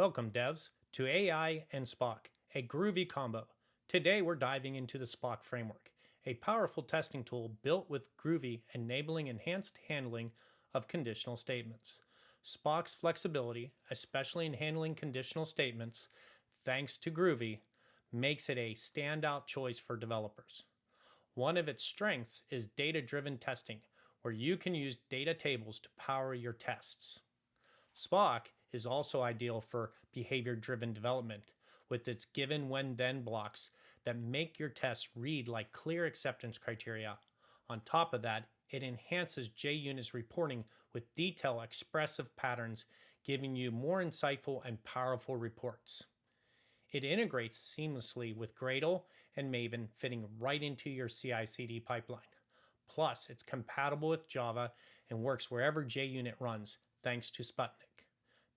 Welcome, devs, to AI and Spock, a groovy combo. Today we're diving into the Spock framework, a powerful testing tool built with Groovy enabling enhanced handling of conditional statements. Spock's flexibility, especially in handling conditional statements, thanks to Groovy, makes it a standout choice for developers. One of its strengths is data-driven testing, where you can use data tables to power your tests. Spock is also ideal for behavior-driven development, with its given when then blocks that make your tests read like clear acceptance criteria. On top of that, it enhances JUnit's reporting with detailed expressive patterns, giving you more insightful and powerful reports. It integrates seamlessly with Gradle and Maven, fitting right into your CI/CD pipeline. Plus, it's compatible with Java and works wherever JUnit runs, thanks to Sputnik.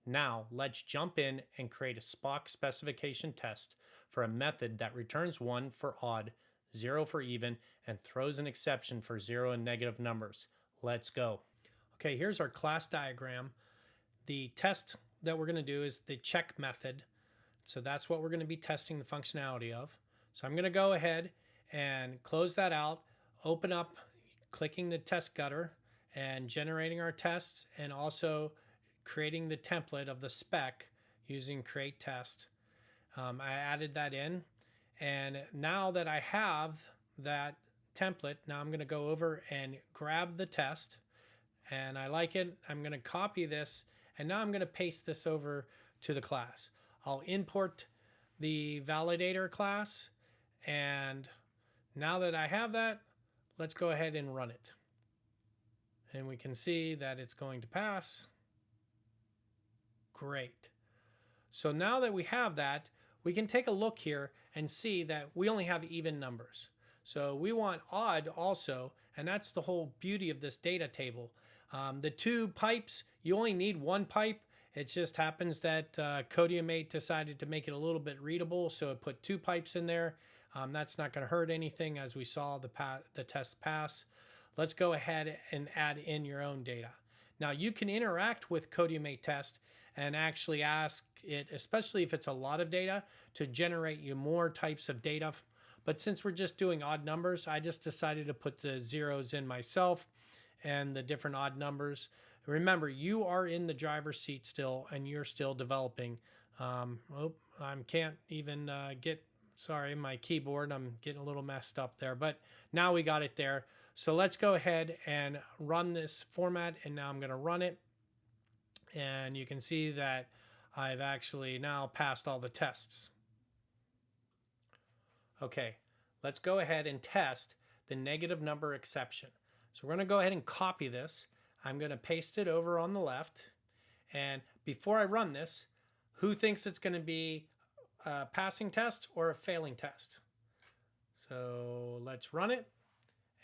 Now, let's jump in and create a Spock specification test for a method that returns 1 for odd, 0 for even, and throws an exception for 0 and negative numbers. Let's go. Okay, here's our class diagram. The test that we're going to do is the check method. So that's what we're going to be testing the functionality of. So I'm going to go ahead and close that out, open up, clicking the test gutter and generating our tests, and also creating the template of the spec using create test. I added that in, and now that I have that template, now I'm going to go over and grab the test, and I like it. I'm going to copy this, and now I'm going to paste this over to the class. I'll import the validator class, and now that I have that, let's go ahead and run it. And we can see that it's going to pass. Great. So now that we have that, we can take a look here and see that we only have even numbers. So we want odd also, and that's the whole beauty of this data table. The two pipes, you only need one pipe. It just happens that codium.ai decided to make it a little bit readable, so it put two pipes in there. That's not going to hurt anything, as we saw the test pass. Let's go ahead and add in your own data. Now you can interact with codium.ai test and actually ask it, especially if it's a lot of data, to generate you more types of data. But since we're just doing odd numbers, I just decided to put the zeros in myself and the different odd numbers. Remember, you are in the driver's seat still, and you're still developing. I can't even sorry, my keyboard, I'm getting a little messed up there, but now we got it there. So let's go ahead and run this format, and now I'm going to run it. And you can see that I've actually now passed all the tests. Okay, let's go ahead and test the negative number exception. So we're going to go ahead and copy this. I'm going to paste it over on the left. And before I run this, who thinks it's going to be a passing test or a failing test? So let's run it,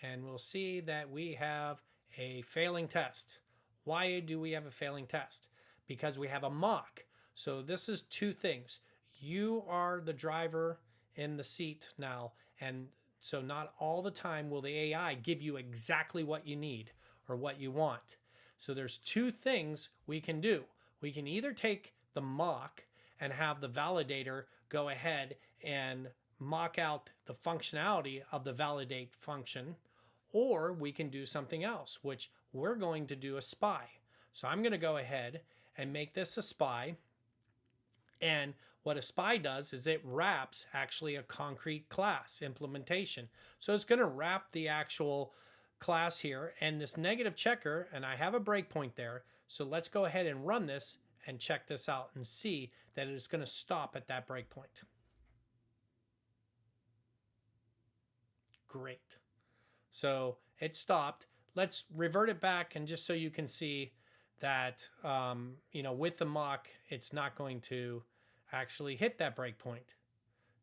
and we'll see that we have a failing test. Why do we have a failing test? Because we have a mock. So this is two things. You are the driver in the seat now, and so not all the time will the AI give you exactly what you need or what you want. So there's two things we can do. We can either take the mock and have the validator go ahead and mock out the functionality of the validate function, or we can do something else, which we're going to do a spy. So I'm going to go ahead and make this a spy. And what a spy does is it wraps actually a concrete class implementation. So it's going to wrap the actual class here and this negative checker, and I have a breakpoint there. So let's go ahead and run this and check this out and see that it's going to stop at that breakpoint. Great. So it stopped. Let's revert it back, and just so you can see that, with the mock, it's not going to actually hit that breakpoint.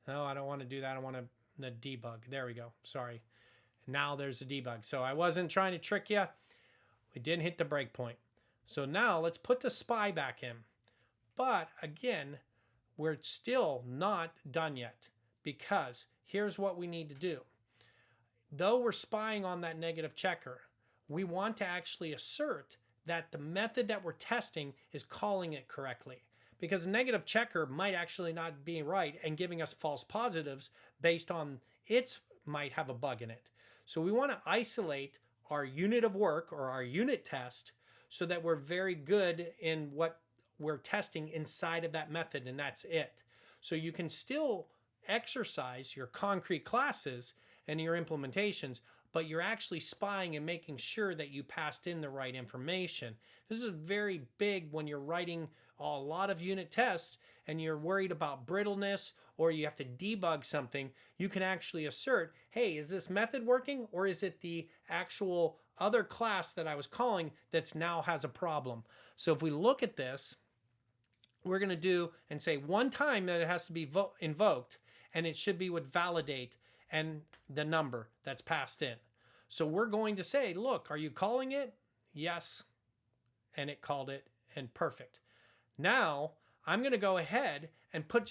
No, I don't want to do that. I want the debug. There we go. Sorry. Now there's a debug. So I wasn't trying to trick you. We didn't hit the breakpoint. So now let's put the spy back in. But again, we're still not done yet, because here's what we need to do. Though we're spying on that negative checker, we want to actually assert that the method that we're testing is calling it correctly. because a negative checker might actually not be right and giving us false positives based on its might have a bug in it. So we want to isolate our unit of work or our unit test so that we're very good in what we're testing inside of that method, and that's it. So you can still exercise your concrete classes and your implementations, but you're actually spying and making sure that you passed in the right information. This is very big when you're writing a lot of unit tests and you're worried about brittleness or you have to debug something. You can actually assert, hey, is this method working, or is it the actual other class that I was calling that's now has a problem? So if we look at this, we're going to do and say one time that it has to be invoked, and it should be with validate and the number that's passed in. So we're going to say, look, are you calling it? Yes. And it called it, and perfect. Now I'm going to go ahead and put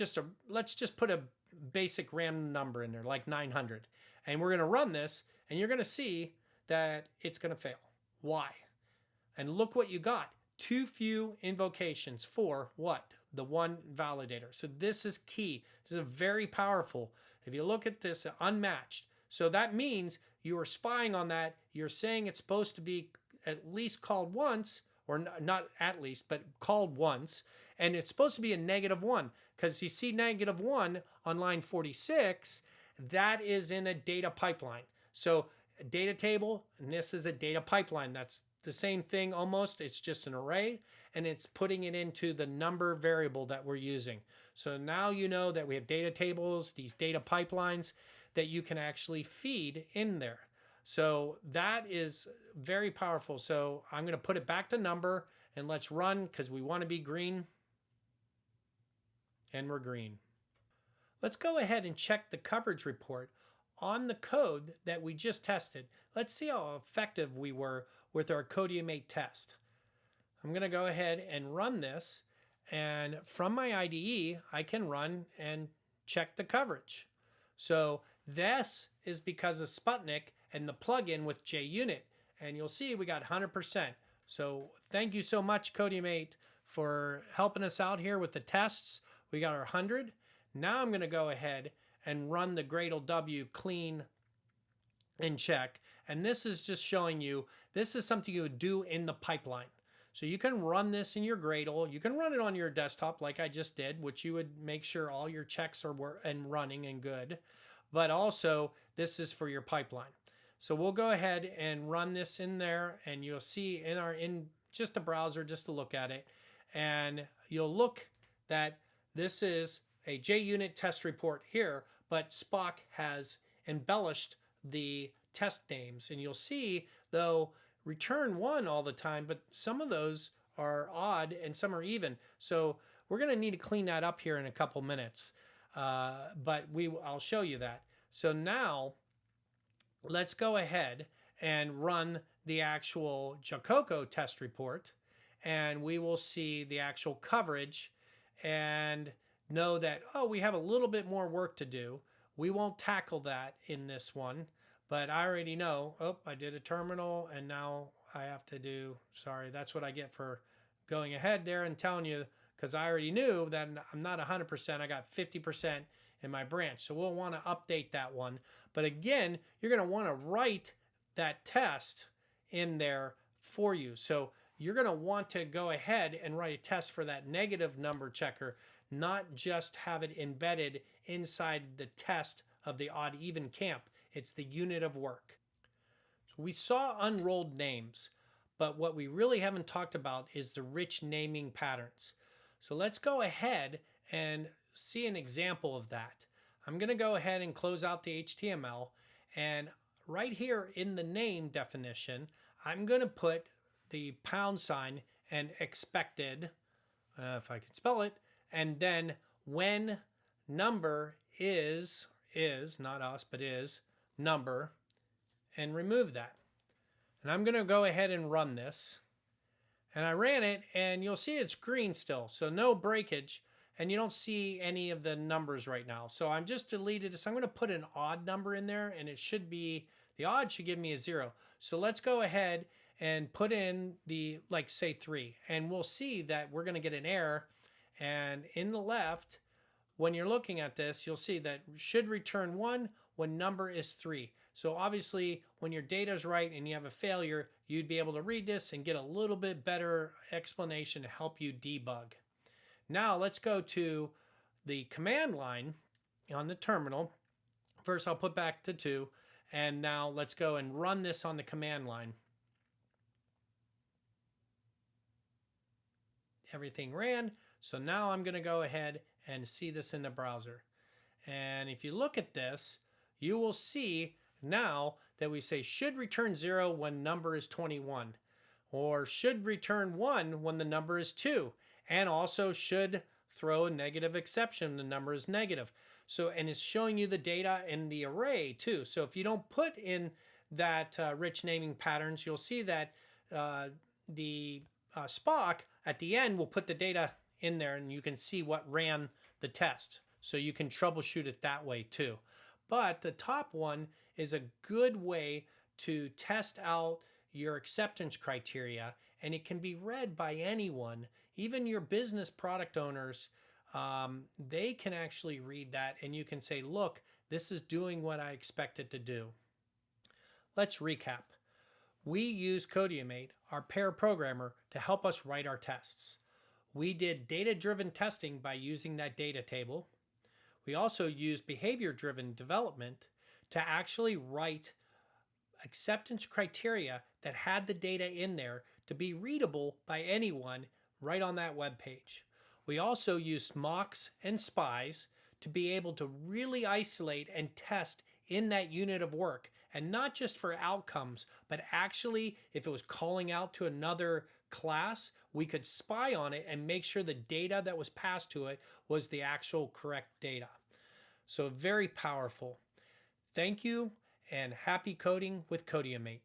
let's just put a basic random number in there, like 900. And we're going to run this, and you're going to see that it's going to fail. Why? And look what you got. Too few invocations for what? The one validator. So this is key. This is very powerful. If you look at this, unmatched. So that means you are spying on that. You're saying it's supposed to be at least called once, or not at least, but called once. And it's supposed to be a -1, because you see -1 on line 46, that is in a data pipeline. So a data table, and this is a data pipeline. That's the same thing almost. It's just an array, and it's putting it into the number variable that we're using. So now you know that we have data tables, these data pipelines that you can actually feed in there. So that is very powerful. So I'm going to put it back to number, and let's run because we want to be green. And we're green. Let's go ahead and check the coverage report on the code that we just tested. Let's see how effective we were with our codium.ai test. I'm going to go ahead and run this, and from my IDE I can run and check the coverage. So this is because of Sputnik and the plugin with JUnit, and you'll see we got 100%. So thank you so much, codium.ai, for helping us out here with the tests. We got our 100. Now I'm going to go ahead and run the Gradle W clean and check. And this is just showing you, this is something you would do in the pipeline. So you can run this in your Gradle. You can run it on your desktop like I just did, which you would make sure all your checks are running and good. But also this is for your pipeline. So we'll go ahead and run this in there, and you'll see in just the browser, just to look at it. And you'll look that this is a JUnit test report here, but Spock has embellished the test names. And you'll see, though, return 1 all the time, but some of those are odd and some are even. So we're going to need to clean that up here in a couple minutes. But I'll show you that. So now let's go ahead and run the actual Jacoco test report, and we will see the actual coverage and know that, oh, we have a little bit more work to do. We won't tackle that in this one, but I already know, oh, I did a terminal, and now I have to do, sorry, that's what I get for going ahead there and telling you, because I already knew that I'm not 100%, I got 50% in my branch. So we'll want to update that one. But again, you're going to want to write that test in there for you. So you're going to want to go ahead and write a test for that negative number checker, not just have it embedded inside the test of the odd even camp. It's the unit of work. So we saw unrolled names, but what we really haven't talked about is the rich naming patterns. So let's go ahead and see an example of that. I'm going to go ahead and close out the HTML, and right here in the name definition, I'm going to put the # and expected, if I can spell it, and then when number is not us, but is number, and remove that. And I'm going to go ahead and run this. And I ran it, and you'll see it's green still, so no breakage, and you don't see any of the numbers right now. So I'm just deleted this. I'm going to put an odd number in there, and it should be, the odd should give me a 0. So let's go ahead and put in the, like, say 3, and we'll see that we're going to get an error, And in the left, when you're looking at this, you'll see that should return 1 when number is 3. So obviously, when your data is right and you have a failure, you'd be able to read this and get a little bit better explanation to help you debug. Now let's go to the command line on the terminal. First, I'll put back to 2. And now let's go and run this on the command line. Everything ran. So now I'm going to go ahead and see this in the browser. And if you look at this, you will see now that we say should return 0 when number is 21, or should return 1 when the number is 2, and also should throw a negative exception when the number is negative. So, and it's showing you the data in the array too. So if you don't put in that rich naming patterns, you'll see that the Spock at the end will put the data in there and you can see what ran the test. So you can troubleshoot it that way too. But the top one is a good way to test out your acceptance criteria, and it can be read by anyone, even your business product owners. They can actually read that and you can say, look, this is doing what I expect it to do. Let's recap. We use codium.ai, our pair programmer, to help us write our tests. We did data-driven testing by using that data table. We also used behavior-driven development to actually write acceptance criteria that had the data in there to be readable by anyone right on that web page. We also used mocks and spies to be able to really isolate and test in that unit of work, and not just for outcomes, but actually if it was calling out to another class, we could spy on it and make sure the data that was passed to it was the actual correct data. So very powerful. Thank you and happy coding with codium.ai.